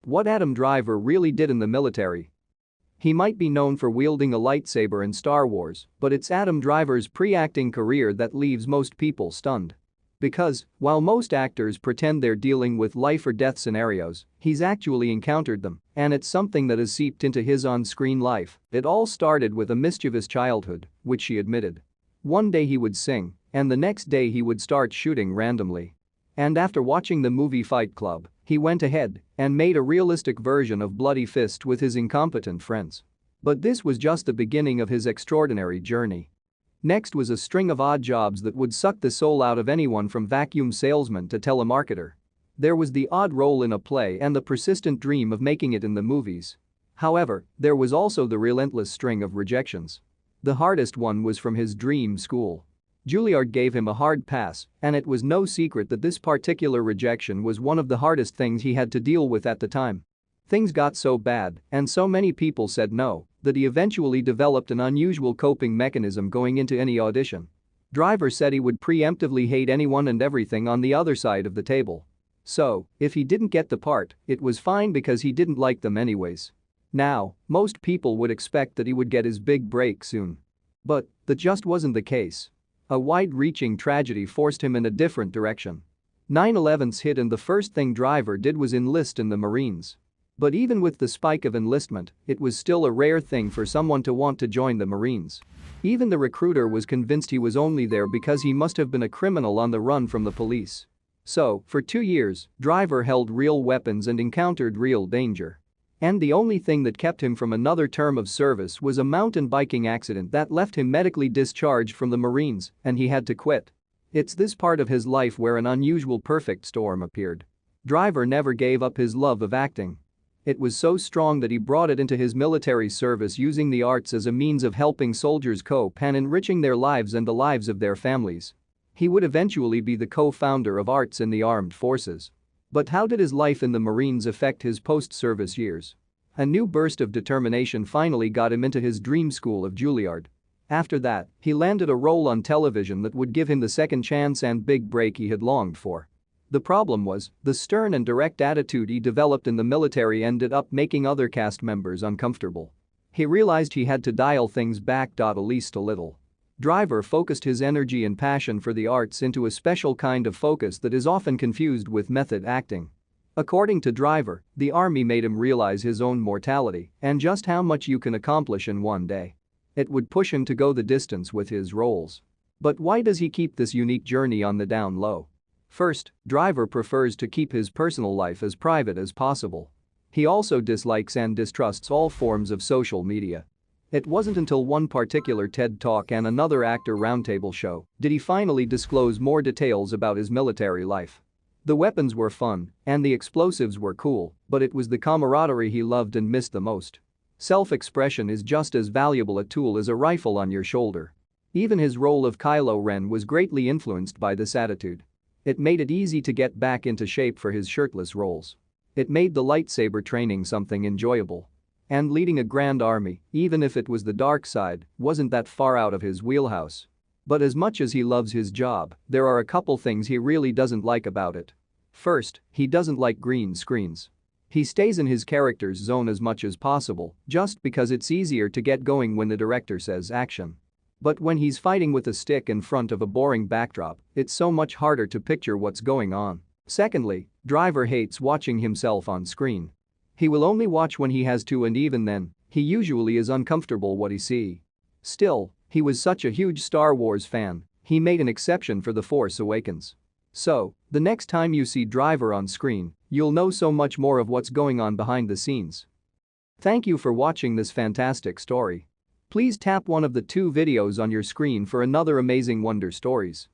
What Adam Driver really did in the military. He might be known for wielding a lightsaber in Star Wars, but it's Adam Driver's pre-acting career that leaves most people stunned. Because, while most actors pretend they're dealing with life or death scenarios, he's actually encountered them, and it's something that has seeped into his on-screen life. It all started with a mischievous childhood, which he admitted. One day he would sing, and the next day he would start shooting randomly. And after watching the movie Fight Club, he went ahead and made a realistic version of Bloody Fist with his incompetent friends. But this was just the beginning of his extraordinary journey. Next was a string of odd jobs that would suck the soul out of anyone from vacuum salesman to telemarketer. There was the odd role in a play and the persistent dream of making it in the movies. However, there was also the relentless string of rejections. The hardest one was from his dream school. Juilliard gave him a hard pass, and it was no secret that this particular rejection was one of the hardest things he had to deal with at the time. Things got so bad, and so many people said no, that he eventually developed an unusual coping mechanism going into any audition. Driver said he would preemptively hate anyone and everything on the other side of the table. So, if he didn't get the part, it was fine because he didn't like them anyways. Now, most people would expect that he would get his big break soon. But that just wasn't the case. A wide-reaching tragedy forced him in a different direction. 9/11's hit, and the first thing Driver did was enlist in the Marines. But even with the spike of enlistment, it was still a rare thing for someone to want to join the Marines. Even the recruiter was convinced he was only there because he must have been a criminal on the run from the police. So, for 2 years, Driver held real weapons and encountered real danger. And the only thing that kept him from another term of service was a mountain biking accident that left him medically discharged from the Marines, and he had to quit. It's this part of his life where an unusual perfect storm appeared. Driver never gave up his love of acting. It was so strong that he brought it into his military service, using the arts as a means of helping soldiers cope and enriching their lives and the lives of their families. He would eventually be the co-founder of Arts in the Armed Forces. But how did his life in the Marines affect his post-service years? A new burst of determination finally got him into his dream school of Juilliard. After that, he landed a role on television that would give him the second chance and big break he had longed for. The problem was, the stern and direct attitude he developed in the military ended up making other cast members uncomfortable. He realized he had to dial things back at least a little. Driver focused his energy and passion for the arts into a special kind of focus that is often confused with method acting. According to Driver, the army made him realize his own mortality and just how much you can accomplish in one day. It would push him to go the distance with his roles. But why does he keep this unique journey on the down low? First, Driver prefers to keep his personal life as private as possible. He also dislikes and distrusts all forms of social media. It wasn't until one particular TED Talk and another actor roundtable show did he finally disclose more details about his military life. The weapons were fun, and the explosives were cool, but it was the camaraderie he loved and missed the most. Self-expression is just as valuable a tool as a rifle on your shoulder. Even his role of Kylo Ren was greatly influenced by this attitude. It made it easy to get back into shape for his shirtless roles. It made the lightsaber training something enjoyable. And leading a grand army, even if it was the dark side, wasn't that far out of his wheelhouse. But as much as he loves his job, there are a couple things he really doesn't like about it. First, he doesn't like green screens. He stays in his character's zone as much as possible, just because it's easier to get going when the director says action. But when he's fighting with a stick in front of a boring backdrop, it's so much harder to picture what's going on. Secondly, Driver hates watching himself on screen. He will only watch when he has to, and even then, he usually is uncomfortable what he sees. Still, he was such a huge Star Wars fan, he made an exception for The Force Awakens. So, the next time you see Driver on screen, you'll know so much more of what's going on behind the scenes. Thank you for watching this fantastic story. Please tap one of the 2 videos on your screen for another amazing Wonder Stories.